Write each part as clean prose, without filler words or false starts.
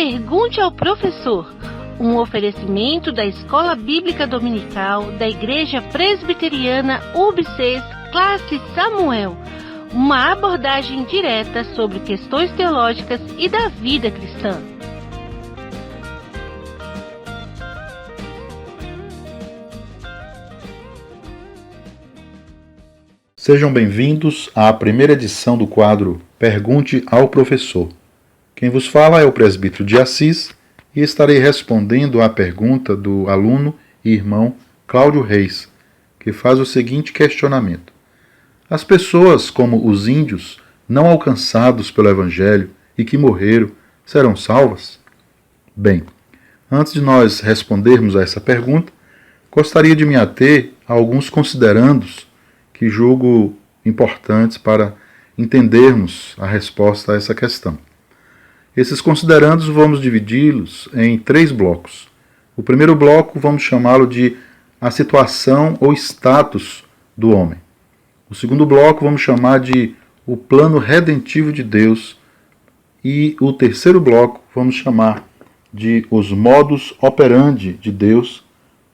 Pergunte ao Professor, um oferecimento da Escola Bíblica Dominical da Igreja Presbiteriana UBSES, Classe Samuel, uma abordagem direta sobre questões teológicas e da vida cristã. Sejam bem-vindos à primeira edição do quadro Pergunte ao Professor. Quem vos fala é o presbítero de Assis e estarei respondendo à pergunta do aluno e irmão Cláudio Reis, que faz o seguinte questionamento: as pessoas como os índios, não alcançados pelo Evangelho e que morreram, serão salvas? Bem, antes de nós respondermos a essa pergunta, gostaria de me ater a alguns considerandos que julgo importantes para entendermos a resposta a essa questão. Esses considerandos vamos dividi-los em 3 blocos. O primeiro bloco vamos chamá-lo de a situação ou status do homem. O segundo bloco vamos chamar de o plano redentivo de Deus. E o terceiro bloco vamos chamar de os modus operandi de Deus,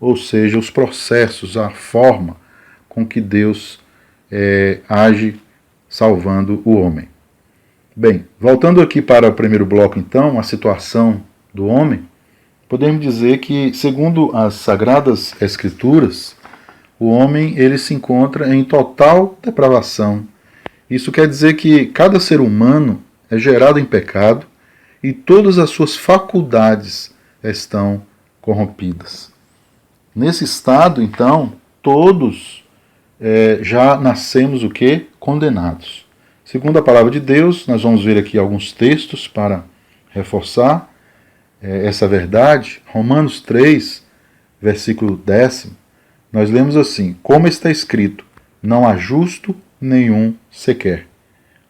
ou seja, os processos, a forma com que Deus age salvando o homem. Bem, voltando aqui para o primeiro bloco então, a situação do homem, podemos dizer que, segundo as Sagradas Escrituras, o homem ele se encontra em total depravação. Isso quer dizer que cada ser humano é gerado em pecado e todas as suas faculdades estão corrompidas. Nesse estado, então, todos já nascemos o quê? Condenados. Segundo a palavra de Deus, nós vamos ver aqui alguns textos para reforçar essa verdade. Romanos 3, versículo 10, nós lemos assim: como está escrito, não há justo nenhum sequer.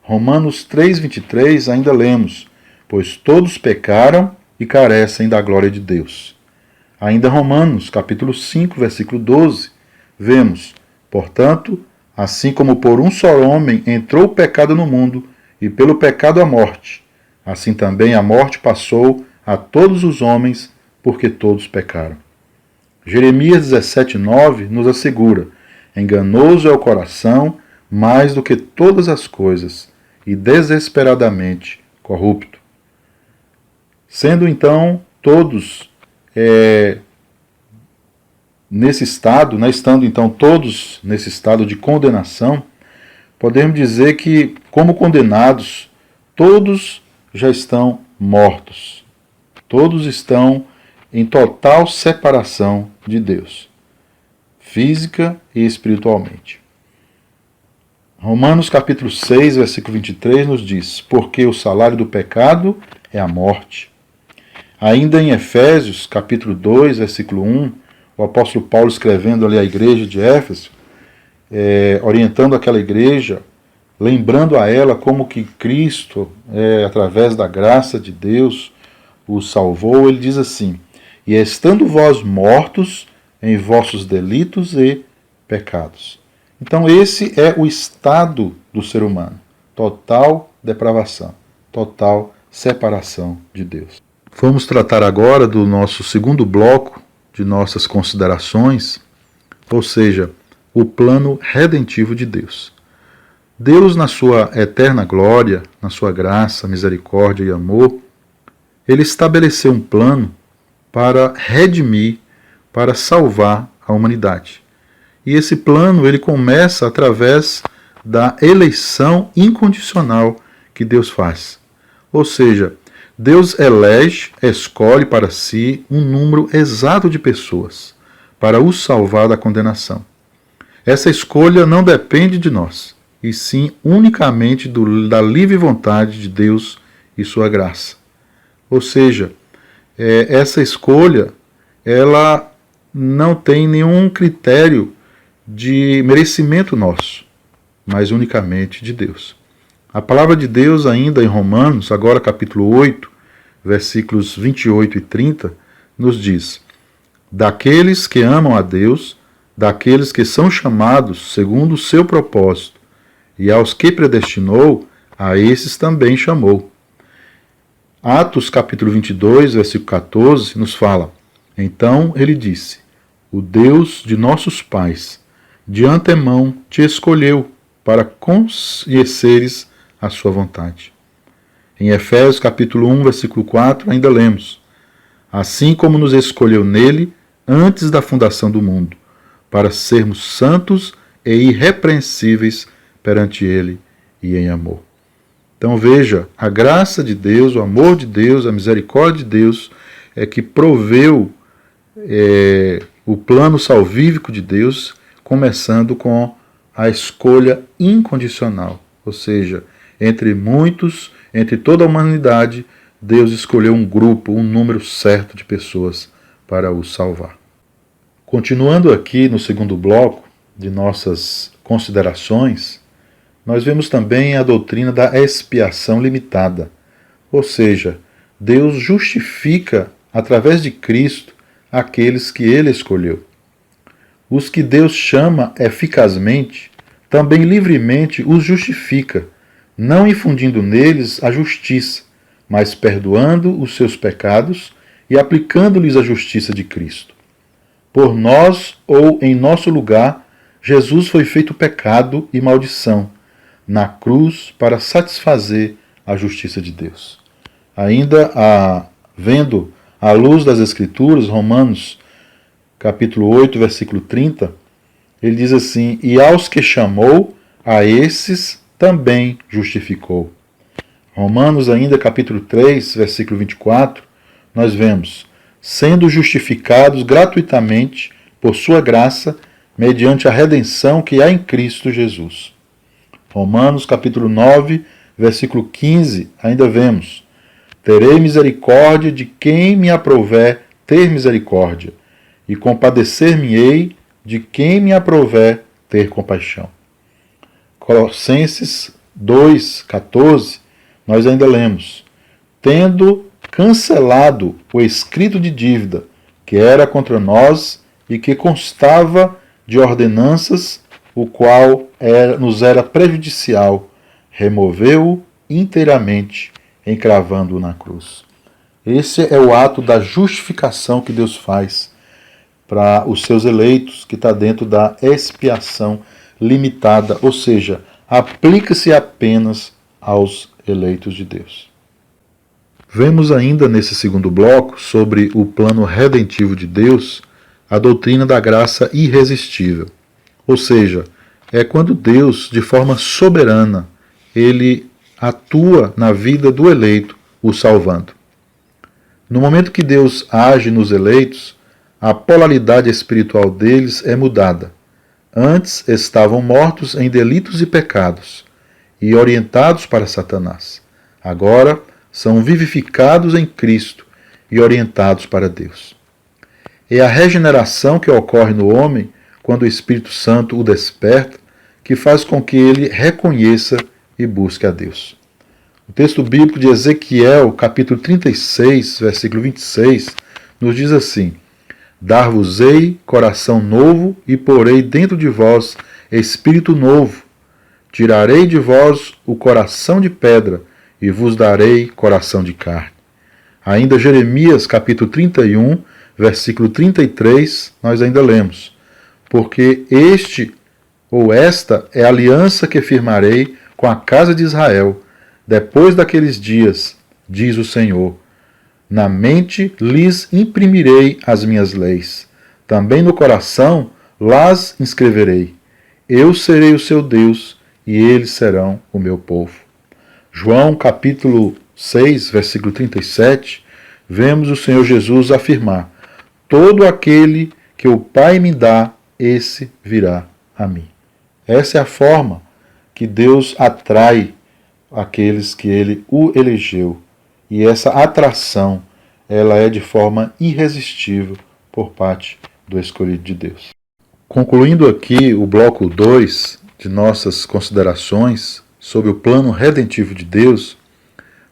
Romanos 3, 23, ainda lemos, pois todos pecaram e carecem da glória de Deus. Ainda Romanos, capítulo 5, versículo 12, vemos: portanto, assim como por um só homem entrou o pecado no mundo, e pelo pecado a morte, assim também a morte passou a todos os homens, porque todos pecaram. Jeremias 17:9 nos assegura: enganoso é o coração mais do que todas as coisas, e desesperadamente corrupto. Sendo então todos nesse estado, estando então todos nesse estado de condenação, podemos dizer que, como condenados, todos já estão mortos. Todos estão em total separação de Deus, física e espiritualmente. Romanos capítulo 6, versículo 23 nos diz: porque o salário do pecado é a morte. Ainda em Efésios capítulo 2, versículo 1, o apóstolo Paulo escrevendo ali à igreja de Éfeso, orientando aquela igreja, lembrando a ela como que Cristo, através da graça de Deus, o salvou, ele diz assim: e estando vós mortos em vossos delitos e pecados. Então esse é o estado do ser humano, total depravação, total separação de Deus. Vamos tratar agora do nosso segundo bloco de nossas considerações, ou seja, o plano redentivo de Deus. Deus, na sua eterna glória, na sua graça, misericórdia e amor, ele estabeleceu um plano para redimir, para salvar a humanidade. E esse plano ele começa através da eleição incondicional que Deus faz. Ou seja, Deus escolhe para si um número exato de pessoas para os salvar da condenação. Essa escolha não depende de nós, e sim unicamente da livre vontade de Deus e sua graça. Ou seja, essa escolha ela não tem nenhum critério de merecimento nosso, mas unicamente de Deus. A palavra de Deus ainda em Romanos, agora capítulo 8, versículos 28 e 30, nos diz: daqueles que amam a Deus, daqueles que são chamados segundo o seu propósito, e aos que predestinou, a esses também chamou. Atos capítulo 22, versículo 14, nos fala: Então ele disse: O Deus de nossos pais, de antemão te escolheu para conheceres a sua vontade. Em Efésios capítulo 1, versículo 4, ainda lemos: Assim como nos escolheu nele antes da fundação do mundo, para sermos santos e irrepreensíveis perante ele e em amor. Então veja, a graça de Deus, o amor de Deus, a misericórdia de Deus é que proveu o plano salvífico de Deus, começando com a escolha incondicional. Ou seja, entre muitos, entre toda a humanidade, Deus escolheu um grupo, um número certo de pessoas para os salvar. Continuando aqui no segundo bloco de nossas considerações, nós vemos também a doutrina da expiação limitada. Ou seja, Deus justifica, através de Cristo, aqueles que ele escolheu. Os que Deus chama eficazmente, também livremente os justifica, não infundindo neles a justiça, mas perdoando os seus pecados e aplicando-lhes a justiça de Cristo. Por nós ou em nosso lugar, Jesus foi feito pecado e maldição na cruz para satisfazer a justiça de Deus. Ainda vendo à luz das Escrituras, Romanos capítulo 8, versículo 30, ele diz assim: E aos que chamou, a esses também justificou. Romanos ainda capítulo 3, versículo 24, nós vemos: Sendo justificados gratuitamente por sua graça, mediante a redenção que há em Cristo Jesus. Romanos capítulo 9, versículo 15, ainda vemos: Terei misericórdia de quem me aprouver ter misericórdia, e compadecer-me-ei de quem me aprouver ter compaixão. Colossenses 2, 14, nós ainda lemos: Tendo cancelado o escrito de dívida que era contra nós e que constava de ordenanças, o qual nos era prejudicial, removeu-o inteiramente, encravando-o na cruz. Esse é o ato da justificação que Deus faz para os seus eleitos, que está dentro da expiação limitada, ou seja, aplica-se apenas aos eleitos de Deus. Vemos ainda nesse segundo bloco, sobre o plano redentivo de Deus, a doutrina da graça irresistível. Ou seja, é quando Deus, de forma soberana, ele atua na vida do eleito, o salvando. No momento que Deus age nos eleitos, a polaridade espiritual deles é mudada. Antes estavam mortos em delitos e pecados e orientados para Satanás. Agora são vivificados em Cristo e orientados para Deus. É a regeneração que ocorre no homem quando o Espírito Santo o desperta, que faz com que ele reconheça e busque a Deus. O texto bíblico de Ezequiel, capítulo 36, versículo 26, nos diz assim: Dar-vos-ei coração novo e porei dentro de vós espírito novo. Tirarei de vós o coração de pedra e vos darei coração de carne. Ainda Jeremias, capítulo 31, versículo 33, nós ainda lemos: Porque esta é a aliança que firmarei com a casa de Israel, depois daqueles dias, diz o Senhor. Na mente lhes imprimirei as minhas leis, também no coração las inscreverei. Eu serei o seu Deus, e eles serão o meu povo. João capítulo 6, versículo 37, vemos o Senhor Jesus afirmar: Todo aquele que o Pai me dá, esse virá a mim. Essa é a forma que Deus atrai aqueles que ele o elegeu. E essa atração, ela é de forma irresistível por parte do escolhido de Deus. Concluindo aqui o bloco 2 de nossas considerações sobre o plano redentivo de Deus,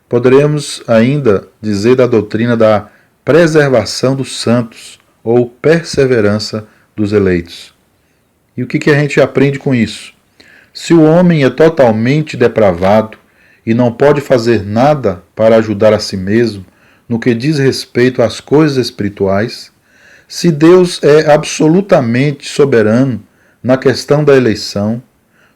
poderemos ainda dizer da doutrina da preservação dos santos ou perseverança dos eleitos. E o que a gente aprende com isso? Se o homem é totalmente depravado e não pode fazer nada para ajudar a si mesmo no que diz respeito às coisas espirituais, se Deus é absolutamente soberano na questão da eleição,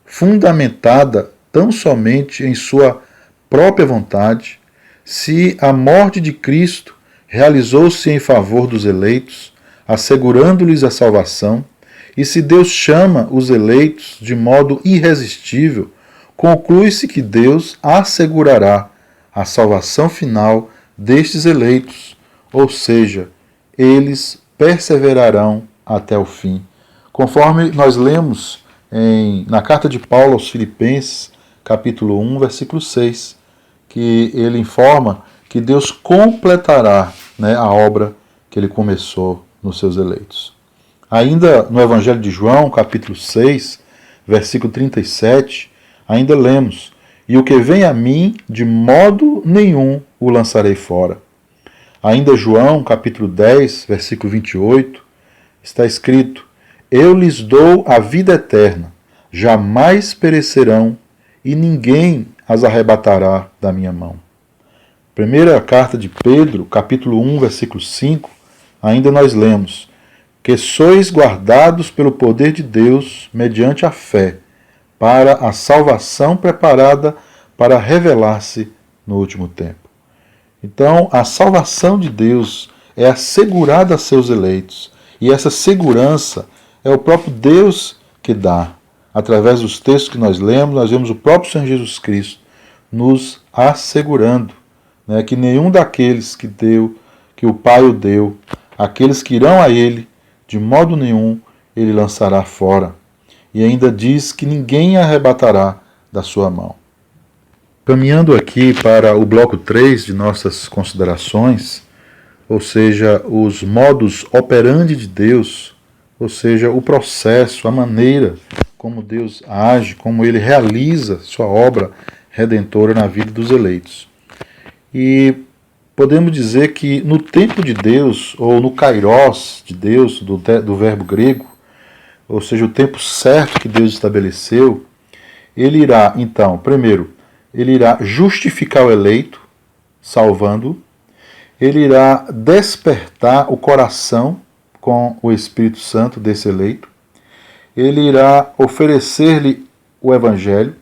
fundamentada tão somente em sua própria vontade, se a morte de Cristo realizou-se em favor dos eleitos, assegurando-lhes a salvação, e se Deus chama os eleitos de modo irresistível, conclui-se que Deus assegurará a salvação final destes eleitos, ou seja, eles perseverarão até o fim. Conforme nós lemos na carta de Paulo aos Filipenses, capítulo 1, versículo 6, que ele informa que Deus completará, a obra que ele começou nos seus eleitos. Ainda no Evangelho de João, capítulo 6, versículo 37, ainda lemos: "E o que vem a mim, de modo nenhum o lançarei fora." Ainda João, capítulo 10, versículo 28, está escrito: "Eu lhes dou a vida eterna, jamais perecerão, e ninguém as arrebatará da minha mão." Primeira carta de Pedro, capítulo 1, versículo 5, ainda nós lemos: "Que sois guardados pelo poder de Deus, mediante a fé, para a salvação preparada para revelar-se no último tempo." Então, a salvação de Deus é assegurada a seus eleitos, e essa segurança é o próprio Deus que dá. Através dos textos que nós lemos, nós vemos o próprio Senhor Jesus Cristo nos assegurando, que nenhum daqueles que o Pai o deu, aqueles que irão a Ele, de modo nenhum Ele lançará fora. E ainda diz que ninguém arrebatará da sua mão. Caminhando aqui para o bloco 3 de nossas considerações, ou seja, os modus operandi de Deus, ou seja, o processo, a maneira como Deus age, como Ele realiza sua obra redentora na vida dos eleitos. E podemos dizer que no tempo de Deus, ou no kairos de Deus, do verbo grego, ou seja, o tempo certo que Deus estabeleceu, Ele irá, então, primeiro, Ele irá justificar o eleito, salvando-o. Ele irá despertar o coração com o Espírito Santo desse eleito. Ele irá oferecer-lhe o Evangelho.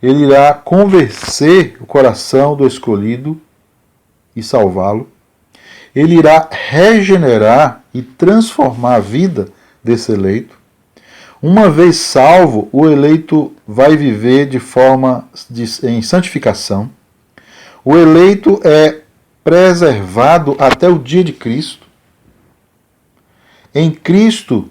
Ele irá convencer o coração do escolhido e salvá-lo. Ele irá regenerar e transformar a vida desse eleito. Uma vez salvo, o eleito vai viver em santificação. O eleito é preservado até o dia de Cristo. Em Cristo,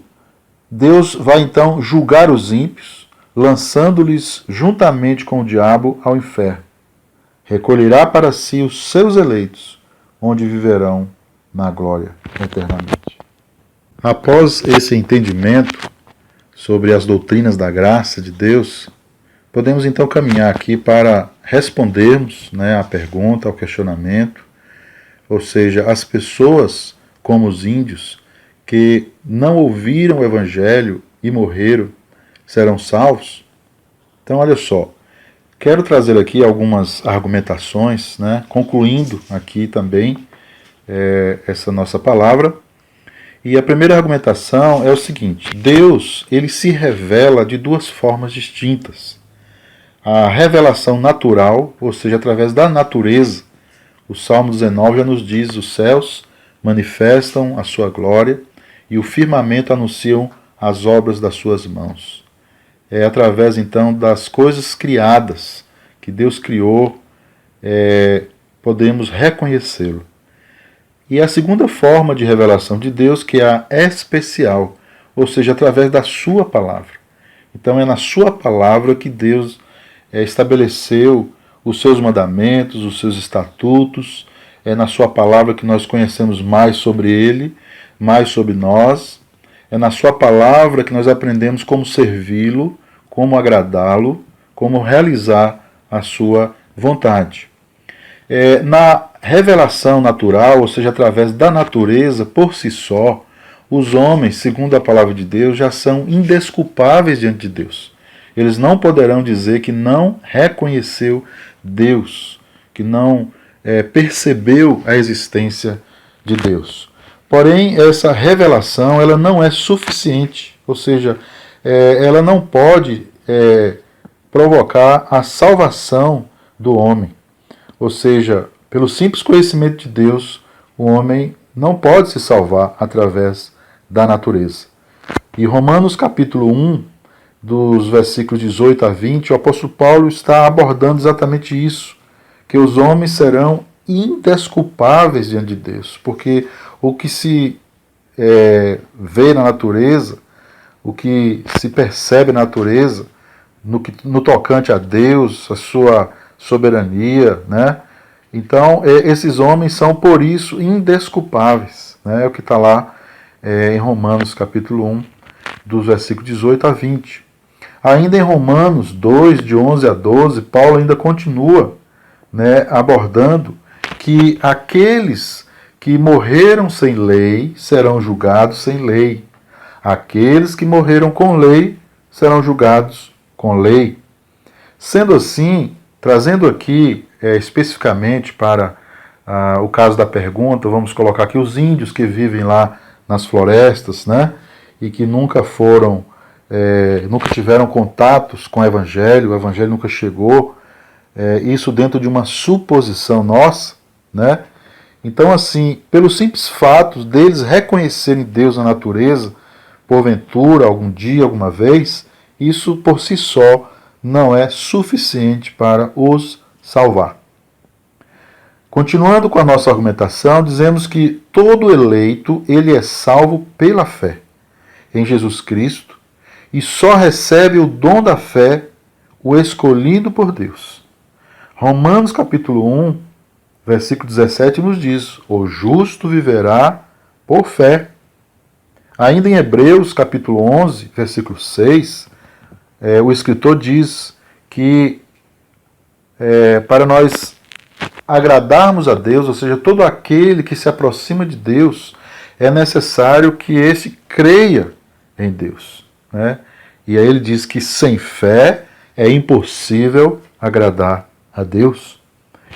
Deus vai então julgar os ímpios, lançando-lhes juntamente com o diabo ao inferno. Recolherá para si os seus eleitos, onde viverão na glória eternamente. Após esse entendimento sobre as doutrinas da graça de Deus, podemos então caminhar aqui para respondermos à pergunta, ao questionamento, ou seja, as pessoas como os índios que não ouviram o Evangelho e morreram, serão salvos? Então, olha só, quero trazer aqui algumas argumentações, concluindo aqui também essa nossa palavra. E a primeira argumentação é o seguinte: Deus, ele se revela de duas formas distintas. A revelação natural, ou seja, através da natureza. O Salmo 19 já nos diz: os céus manifestam a sua glória e o firmamento anunciam as obras das suas mãos. É através, então, das coisas criadas que Deus criou, podemos reconhecê-lo. E a segunda forma de revelação de Deus, que é a especial, ou seja, através da sua palavra. Então é na sua palavra que Deus estabeleceu os seus mandamentos, os seus estatutos. É na sua palavra que nós conhecemos mais sobre Ele, mais sobre nós. É na sua palavra que nós aprendemos como servi-lo, como agradá-lo, como realizar a sua vontade. Na revelação natural, ou seja, através da natureza por si só, os homens, segundo a palavra de Deus, já são indesculpáveis diante de Deus. Eles não poderão dizer que não reconheceu Deus, que não percebeu a existência de Deus. Porém, essa revelação ela não é suficiente, ou seja, ela não pode provocar a salvação do homem. Ou seja, pelo simples conhecimento de Deus, o homem não pode se salvar através da natureza. E Romanos capítulo 1, dos versículos 18 a 20, o apóstolo Paulo está abordando exatamente isso, que os homens serão indesculpáveis diante de Deus, porque o que se vê na natureza, o que se percebe na natureza, no tocante a Deus, a sua soberania, né? Então, esses homens são, por isso, indesculpáveis. Né? É o que está lá em Romanos capítulo 1, dos versículos 18 a 20. Ainda em Romanos 2, de 11 a 12, Paulo ainda continua, né, abordando que aqueles que morreram sem lei serão julgados sem lei. Aqueles que morreram com lei serão julgados com lei. Sendo assim, trazendo aqui especificamente para o caso da pergunta, vamos colocar aqui os índios que vivem lá nas florestas, né, e que nunca tiveram contatos com o Evangelho nunca chegou, isso dentro de uma suposição nossa, né? Então, assim, pelo simples fato deles reconhecerem Deus na natureza, porventura, algum dia, alguma vez, isso por si só não é suficiente para os salvar. Continuando com a nossa argumentação, dizemos que todo eleito ele é salvo pela fé em Jesus Cristo e só recebe o dom da fé o escolhido por Deus. Romanos capítulo 1, versículo 17 nos diz: o justo viverá por fé. Ainda em Hebreus capítulo 11, versículo 6, o escritor diz que para nós agradarmos a Deus, ou seja, todo aquele que se aproxima de Deus, é necessário que esse creia em Deus. Né? E aí ele diz que sem fé é impossível agradar a Deus.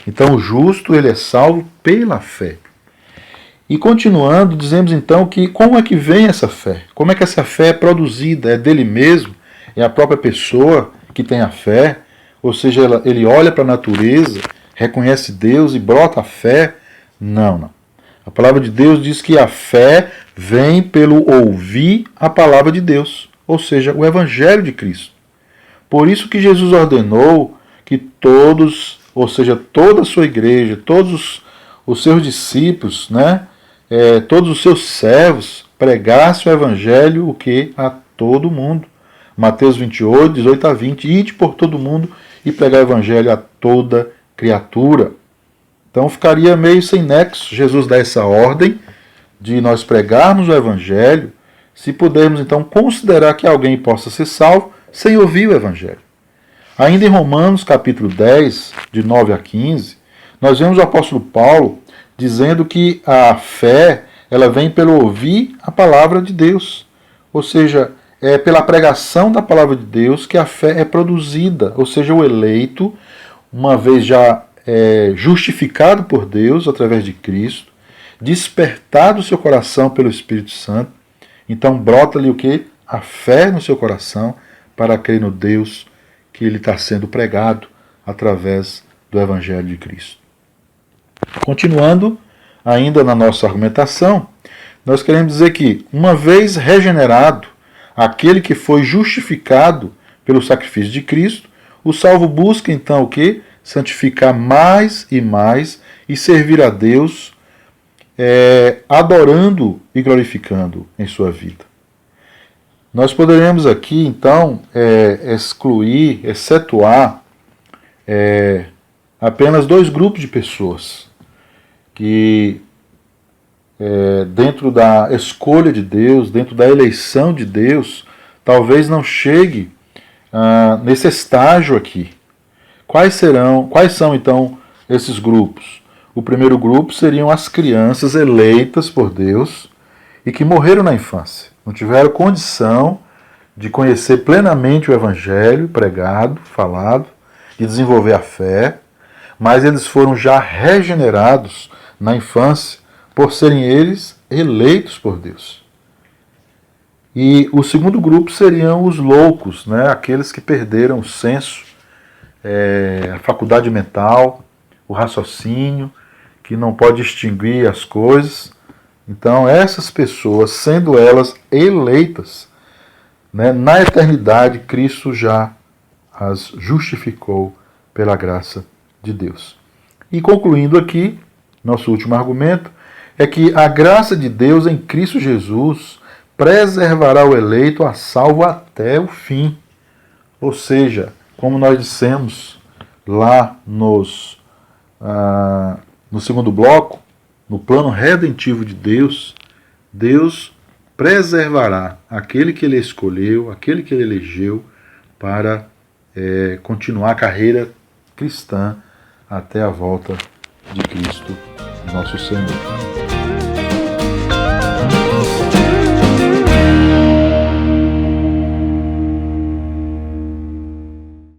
Então o justo ele é salvo pela fé. E continuando, dizemos então que como é que vem essa fé? Como é que essa fé é produzida? É dele mesmo? É a própria pessoa que tem a fé? Ou seja, ele olha para a natureza, reconhece Deus e brota a fé? Não, não. A palavra de Deus diz que a fé vem pelo ouvir a palavra de Deus, ou seja, o Evangelho de Cristo. Por isso que Jesus ordenou que todos, ou seja, toda a sua igreja, todos os seus discípulos, né, todos os seus servos, pregassem o Evangelho a todo mundo. Mateus 28, 18 a 20, ide por todo mundo e pregar o Evangelho a toda criatura. Então ficaria meio sem nexo Jesus dar essa ordem de nós pregarmos o Evangelho, se pudermos então considerar que alguém possa ser salvo sem ouvir o Evangelho. Ainda em Romanos capítulo 10, de 9 a 15, nós vemos o apóstolo Paulo dizendo que a fé ela vem pelo ouvir a palavra de Deus. Ou seja, é pela pregação da palavra de Deus que a fé é produzida. Ou seja, o eleito, uma vez já justificado por Deus através de Cristo, despertado o seu coração pelo Espírito Santo, então brota ali o quê? A fé no seu coração para crer no Deus que ele está sendo pregado através do Evangelho de Cristo. Continuando ainda na nossa argumentação, nós queremos dizer que, uma vez regenerado, aquele que foi justificado pelo sacrifício de Cristo, o salvo busca então o quê? Santificar mais e servir a Deus, adorando e glorificando em sua vida. Nós poderemos aqui, então, excetuar apenas dois grupos de pessoas que, dentro da escolha de Deus, dentro da eleição de Deus, talvez não chegue nesse estágio aqui. Quais são então esses grupos? O primeiro grupo seriam as crianças eleitas por Deus e que morreram na infância. Não tiveram condição de conhecer plenamente o Evangelho pregado, falado, de desenvolver a fé, mas eles foram já regenerados na infância por serem eles eleitos por Deus. E o segundo grupo seriam os loucos, né? Aqueles que perderam o senso, a faculdade mental, o raciocínio, que não pode distinguir as coisas. Então, essas pessoas, sendo elas eleitas, né, na eternidade, Cristo já as justificou pela graça de Deus. E concluindo aqui, nosso último argumento é que a graça de Deus em Cristo Jesus preservará o eleito a salvo até o fim. Ou seja, como nós dissemos lá no segundo bloco, no plano redentivo de Deus, Deus preservará aquele que ele escolheu, aquele que ele elegeu para continuar a carreira cristã até a volta de Cristo, nosso Senhor.